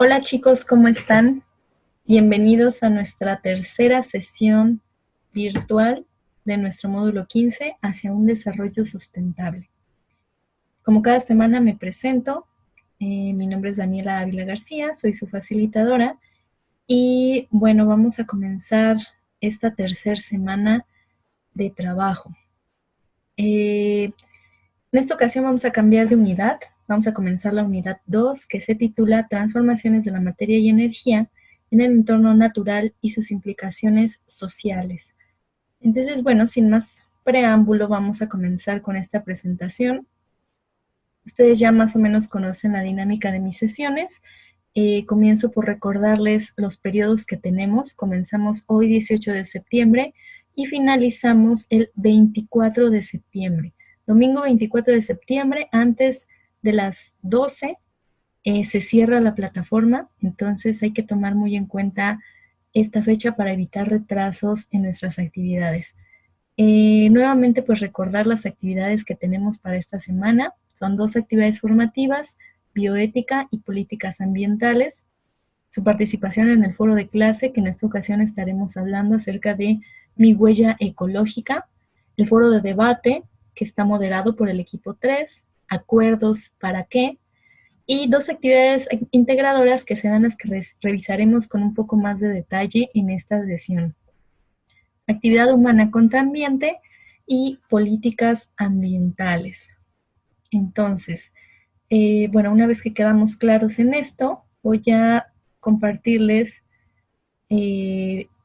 Hola chicos, ¿cómo están? Bienvenidos a nuestra tercera sesión virtual de nuestro módulo 15 hacia un desarrollo sustentable. Como cada semana me presento, mi nombre es Daniela Ávila García, soy su facilitadora y bueno, vamos a comenzar esta tercera semana de trabajo. En esta ocasión vamos a cambiar de unidad, vamos a comenzar la unidad 2 que se titula Transformaciones de la materia y energía en el entorno natural y sus implicaciones sociales. Entonces, bueno, sin más preámbulo, vamos a comenzar con esta presentación. Ustedes ya más o menos conocen la dinámica de mis sesiones. Comienzo por recordarles los periodos que tenemos. Comenzamos hoy 18 de septiembre y finalizamos el 24 de septiembre. Domingo 24 de septiembre, antes de las 12, se cierra la plataforma, entonces hay que tomar muy en cuenta esta fecha para evitar retrasos en nuestras actividades. Nuevamente, pues recordar las actividades que tenemos para esta semana. Son 2 actividades formativas, bioética y políticas ambientales. Su participación en el foro de clase, que en esta ocasión estaremos hablando acerca de mi huella ecológica. El foro de debate, que está moderado por el equipo 3. Acuerdos, ¿para qué? Y 2 actividades integradoras que serán las que revisaremos con un poco más de detalle en esta sesión. Actividad humana contra ambiente y políticas ambientales. Entonces, bueno, una vez que quedamos claros en esto, voy a compartirles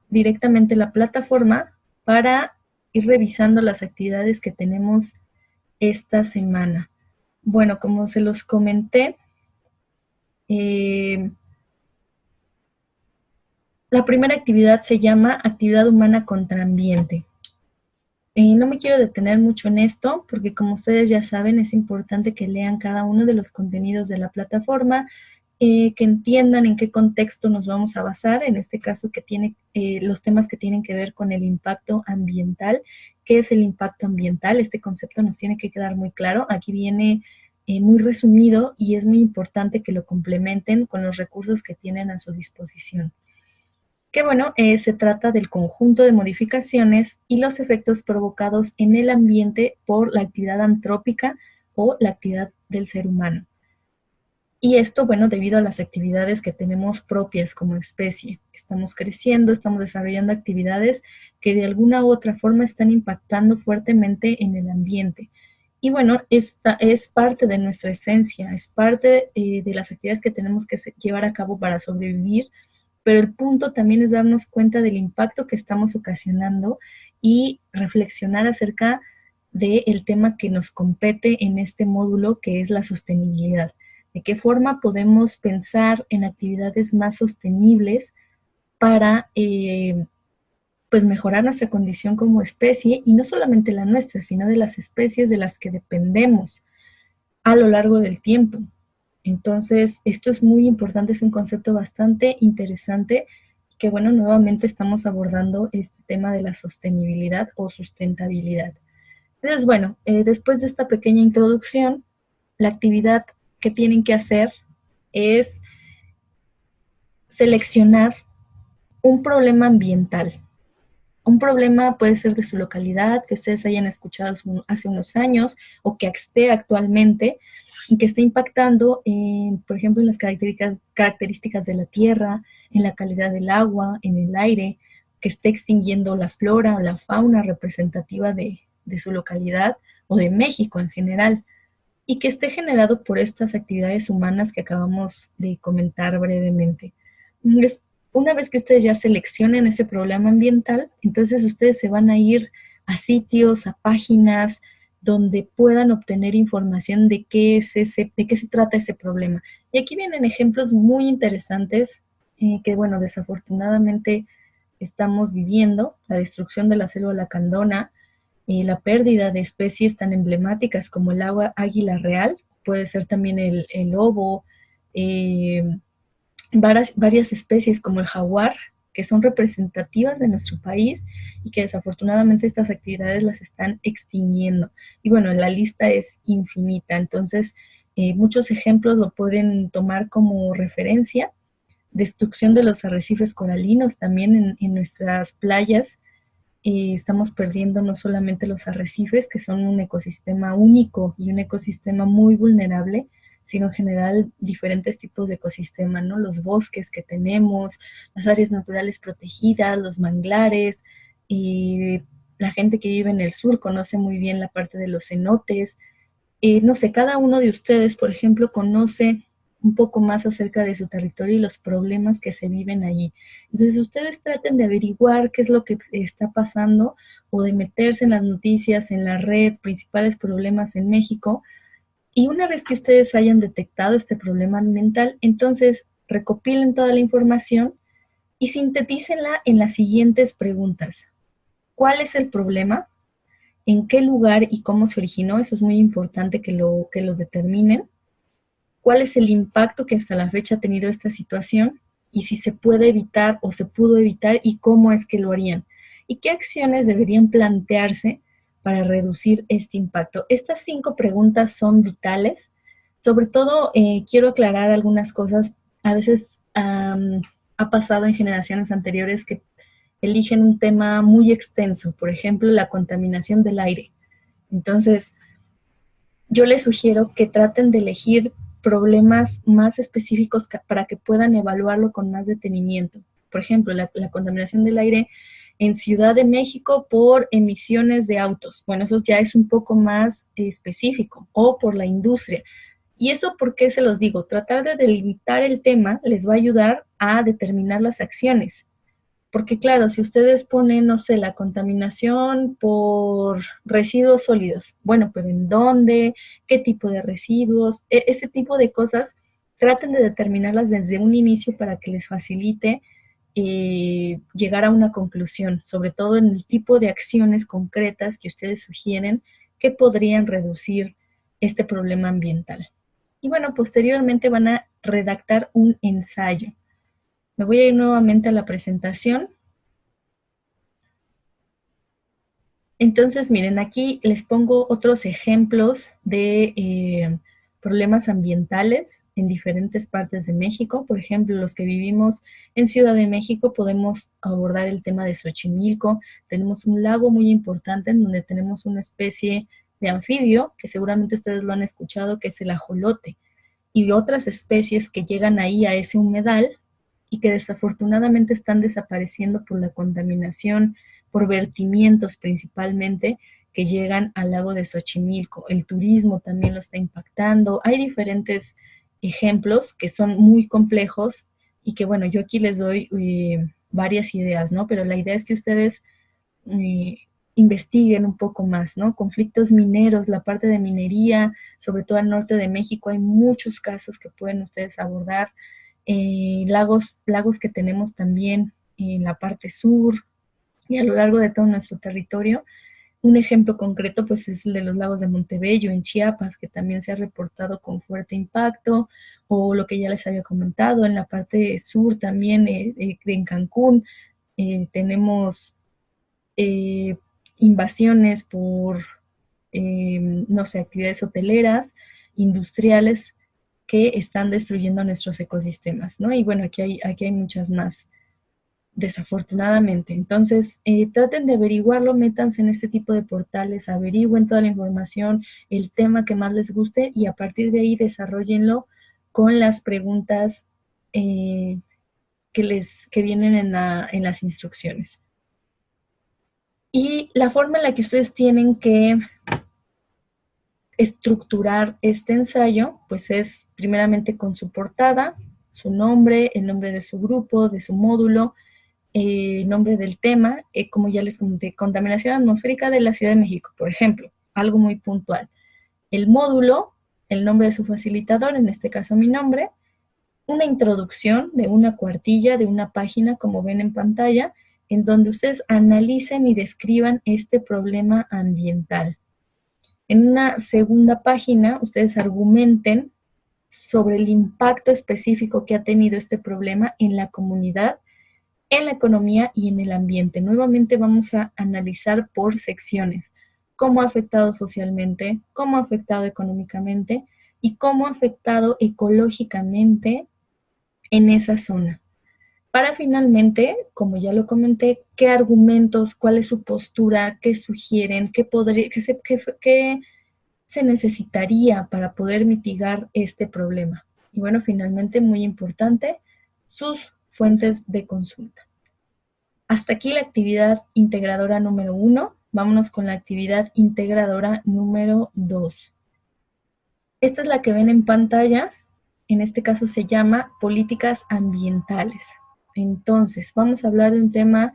directamente la plataforma para ir revisando las actividades que tenemos esta semana. Bueno, como se los comenté, la primera actividad se llama Actividad Humana contra Ambiente. No me quiero detener mucho en esto, porque como ustedes ya saben, es importante que lean cada uno de los contenidos de la plataforma, que entiendan en qué contexto nos vamos a basar, en este caso que tiene los temas que tienen que ver con el impacto ambiental. ¿Qué es el impacto ambiental? Este concepto nos tiene que quedar muy claro. Aquí viene muy resumido y es muy importante que lo complementen con los recursos que tienen a su disposición. Que bueno, se trata del conjunto de modificaciones y los efectos provocados en el ambiente por la actividad antrópica o la actividad del ser humano. Y esto, bueno, debido a las actividades que tenemos propias como especie. Estamos creciendo, estamos desarrollando actividades que de alguna u otra forma están impactando fuertemente en el ambiente. Y bueno, esta es parte de nuestra esencia, es parte de las actividades que tenemos que llevar a cabo para sobrevivir, pero el punto también es darnos cuenta del impacto que estamos ocasionando y reflexionar acerca del tema que nos compete en este módulo, que es la sostenibilidad. ¿De qué forma podemos pensar en actividades más sostenibles para pues mejorar nuestra condición como especie, y no solamente la nuestra, sino de las especies de las que dependemos a lo largo del tiempo? Entonces, esto es muy importante, es un concepto bastante interesante, que bueno, nuevamente estamos abordando este tema de la sostenibilidad o sustentabilidad. Entonces, bueno, después de esta pequeña introducción, la actividad que tienen que hacer es seleccionar un problema ambiental. Un problema puede ser de su localidad, que ustedes hayan escuchado hace unos años o que esté actualmente y que esté impactando, por ejemplo, en las características de la tierra, en la calidad del agua, en el aire, que esté extinguiendo la flora o la fauna representativa de su localidad o de México en general, y que esté generado por estas actividades humanas que acabamos de comentar brevemente. Una vez que ustedes ya seleccionen ese problema ambiental, entonces ustedes se van a ir a sitios, a páginas donde puedan obtener información de de qué se trata ese problema. Y aquí vienen ejemplos muy interesantes que, bueno, desafortunadamente estamos viviendo: la destrucción de la selva lacandona, la pérdida de especies tan emblemáticas como el agua águila real, puede ser también el lobo, eh, varias especies como el jaguar, que son representativas de nuestro país y que desafortunadamente estas actividades las están extinguiendo. Y bueno, la lista es infinita, entonces muchos ejemplos lo pueden tomar como referencia. destrucción de los arrecifes coralinos también en nuestras playas. Estamos perdiendo no solamente los arrecifes, que son un ecosistema único y un ecosistema muy vulnerable, sino en general diferentes tipos de ecosistemas, ¿no? Los bosques que tenemos, las áreas naturales protegidas, los manglares, y la gente que vive en el sur conoce muy bien la parte de los cenotes. No sé, cada uno de ustedes, por ejemplo, conoce un poco más acerca de su territorio y los problemas que se viven allí. Entonces, ustedes traten de averiguar qué es lo que está pasando o de meterse en las noticias, en la red, principales problemas en México. Y una vez que ustedes hayan detectado este problema ambiental, entonces recopilen toda la información y sintetícenla en las siguientes preguntas. ¿Cuál es el problema? ¿En qué lugar y cómo se originó? Eso es muy importante que lo determinen. ¿Cuál es el impacto que hasta la fecha ha tenido esta situación? Y si se puede evitar o se pudo evitar y cómo es que lo harían. ¿Y qué acciones deberían plantearse para reducir este impacto? Estas 5 preguntas son vitales. Sobre todo, quiero aclarar algunas cosas. A veces ha pasado en generaciones anteriores que eligen un tema muy extenso, por ejemplo, la contaminación del aire. Entonces, yo les sugiero que traten de elegir problemas más específicos para que puedan evaluarlo con más detenimiento. Por ejemplo, la contaminación del aire en Ciudad de México por emisiones de autos. Bueno, eso ya es un poco más específico, o por la industria. ¿Y eso por qué se los digo? Tratar de delimitar el tema les va a ayudar a determinar las acciones. Porque claro, si ustedes ponen, no sé, la contaminación por residuos sólidos, bueno, pero ¿en dónde? ¿Qué tipo de residuos? Ese tipo de cosas, traten de determinarlas desde un inicio para que les facilite llegar a una conclusión, sobre todo en el tipo de acciones concretas que ustedes sugieren que podrían reducir este problema ambiental. Y bueno, posteriormente van a redactar un ensayo. Me voy a ir nuevamente a la presentación. Entonces, miren, aquí les pongo otros ejemplos de problemas ambientales en diferentes partes de México. Por ejemplo, los que vivimos en Ciudad de México podemos abordar el tema de Xochimilco. Tenemos un lago muy importante en donde tenemos una especie de anfibio, que seguramente ustedes lo han escuchado, que es el ajolote, y otras especies que llegan ahí a ese humedal y que desafortunadamente están desapareciendo por la contaminación, por vertimientos principalmente, que llegan al lago de Xochimilco. El turismo también lo está impactando. Hay diferentes ejemplos que son muy complejos y que, bueno, yo aquí les doy varias ideas, ¿no? Pero la idea es que ustedes eh, investiguen un poco más, ¿no? Conflictos mineros, la parte de minería, sobre todo al norte de México, hay muchos casos que pueden ustedes abordar. Lagos que tenemos también en la parte sur y a lo largo de todo nuestro territorio. Un ejemplo concreto pues es el de los lagos de Montebello en Chiapas, que también se ha reportado con fuerte impacto, o lo que ya les había comentado, en la parte sur también, en Cancún, tenemos eh, invasiones por, no sé, actividades hoteleras, industriales, que están destruyendo nuestros ecosistemas, ¿no? Y bueno, aquí hay muchas más, desafortunadamente. Entonces, traten de averiguarlo, métanse en este tipo de portales, averigüen toda la información, el tema que más les guste y a partir de ahí desarrollenlo con las preguntas que vienen en las instrucciones. Y la forma en la que ustedes tienen que estructurar este ensayo, pues es primeramente con su portada, su nombre, el nombre de su grupo, de su módulo, nombre del tema, como ya les comenté, contaminación atmosférica de la Ciudad de México, por ejemplo, algo muy puntual. El módulo, el nombre de su facilitador, en este caso mi nombre, una introducción de una cuartilla, de una página, como ven en pantalla, en donde ustedes analicen y describan este problema ambiental. En una segunda página, ustedes argumenten sobre el impacto específico que ha tenido este problema en la comunidad, en la economía y en el ambiente. Nuevamente vamos a analizar por secciones cómo ha afectado socialmente, cómo ha afectado económicamente y cómo ha afectado ecológicamente en esa zona. para finalmente, como ya lo comenté, qué argumentos, cuál es su postura, qué sugieren, qué se necesitaría para poder mitigar este problema. Y bueno, finalmente, muy importante, sus fuentes de consulta. Hasta aquí la actividad integradora número 1. Vámonos con la actividad integradora número 2. Esta es la que ven en pantalla. En este caso se llama políticas ambientales. Entonces, vamos a hablar de un tema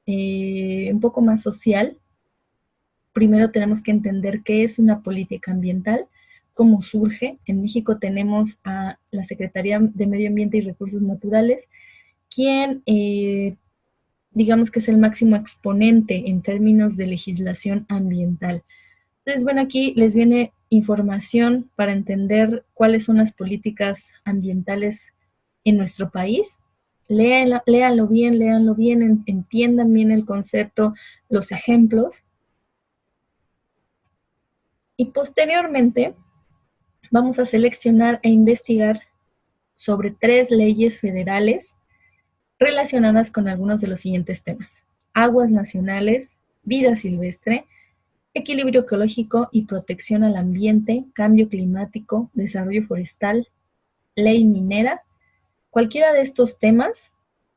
un poco más social. Primero tenemos que entender qué es una política ambiental, cómo surge. En México tenemos a la Secretaría de Medio Ambiente y Recursos Naturales, quien digamos que es el máximo exponente en términos de legislación ambiental. Entonces, bueno, aquí les viene información para entender cuáles son las políticas ambientales en nuestro país. Léanlo bien, entiendan bien el concepto, los ejemplos. Y posteriormente vamos a seleccionar e investigar sobre 3 leyes federales relacionadas con algunos de los siguientes temas: aguas nacionales, vida silvestre, equilibrio ecológico y protección al ambiente, cambio climático, desarrollo forestal, ley minera. Cualquiera de estos temas,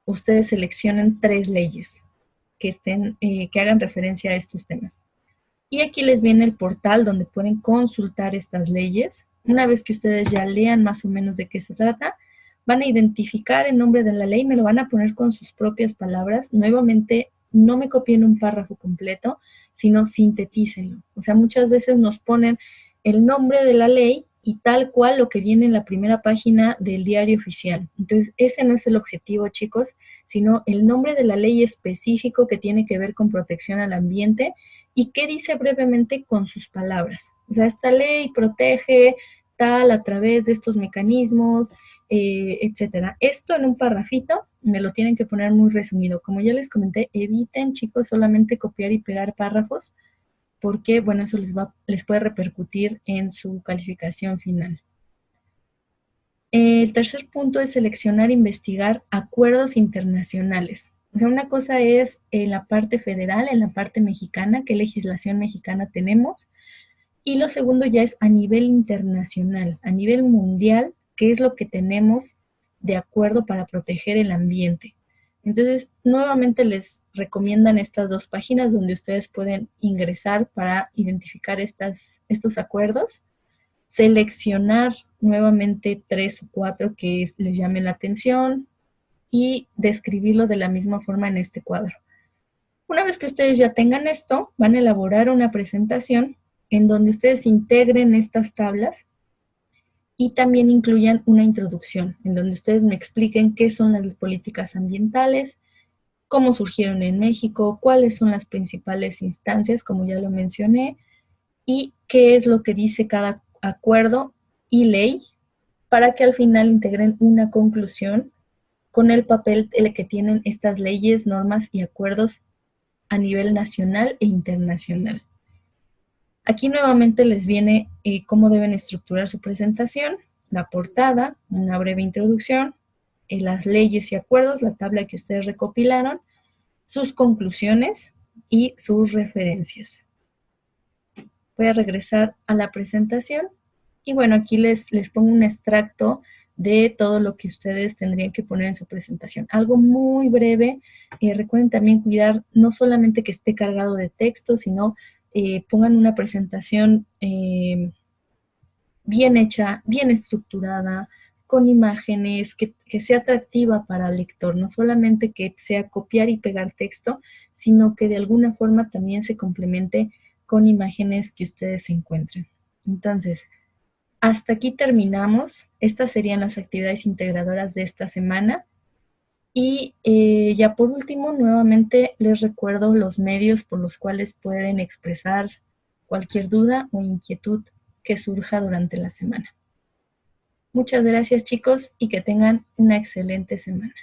ustedes seleccionen 3 leyes que hagan referencia a estos temas. Y aquí les viene el portal donde pueden consultar estas leyes. Una vez que ustedes ya lean más o menos de qué se trata, van a identificar el nombre de la ley, me lo van a poner con sus propias palabras. Nuevamente, no me copien un párrafo completo, sino sintetícenlo. O sea, muchas veces nos ponen el nombre de la ley y tal cual lo que viene en la primera página del diario oficial. Entonces, ese no es el objetivo, chicos, sino el nombre de la ley específico que tiene que ver con protección al ambiente y qué dice brevemente con sus palabras. O sea, esta ley protege tal a través de estos mecanismos, etcétera. Esto en un parrafito me lo tienen que poner muy resumido. Como ya les comenté, eviten, chicos, solamente copiar y pegar párrafos, porque, bueno, eso les puede repercutir en su calificación final. El tercer punto es seleccionar e investigar acuerdos internacionales. O sea, una cosa es en la parte federal, en la parte mexicana, qué legislación mexicana tenemos, y lo segundo ya es a nivel internacional, a nivel mundial, qué es lo que tenemos de acuerdo para proteger el ambiente. Entonces, nuevamente les recomiendan estas 2 páginas donde ustedes pueden ingresar para identificar estos acuerdos, seleccionar nuevamente 3 o 4 que les llamen la atención y describirlo de la misma forma en este cuadro. Una vez que ustedes ya tengan esto, van a elaborar una presentación en donde ustedes integren estas tablas y también incluyan una introducción, en donde ustedes me expliquen qué son las políticas ambientales, cómo surgieron en México, cuáles son las principales instancias, como ya lo mencioné, y qué es lo que dice cada acuerdo y ley, para que al final integren una conclusión con el papel que tienen estas leyes, normas y acuerdos a nivel nacional e internacional. Aquí nuevamente les viene cómo deben estructurar su presentación, la portada, una breve introducción, las leyes y acuerdos, la tabla que ustedes recopilaron, sus conclusiones y sus referencias. Voy a regresar a la presentación y bueno, aquí les pongo un extracto de todo lo que ustedes tendrían que poner en su presentación. Algo muy breve. Recuerden también cuidar no solamente que esté cargado de texto, sino pongan una presentación bien hecha, bien estructurada, con imágenes, que sea atractiva para el lector, no solamente que sea copiar y pegar texto, sino que de alguna forma también se complemente con imágenes que ustedes encuentren. Entonces, hasta aquí terminamos. Estas serían las actividades integradoras de esta semana. Y ya por último, nuevamente les recuerdo los medios por los cuales pueden expresar cualquier duda o inquietud que surja durante la semana. Muchas gracias, chicos, y que tengan una excelente semana.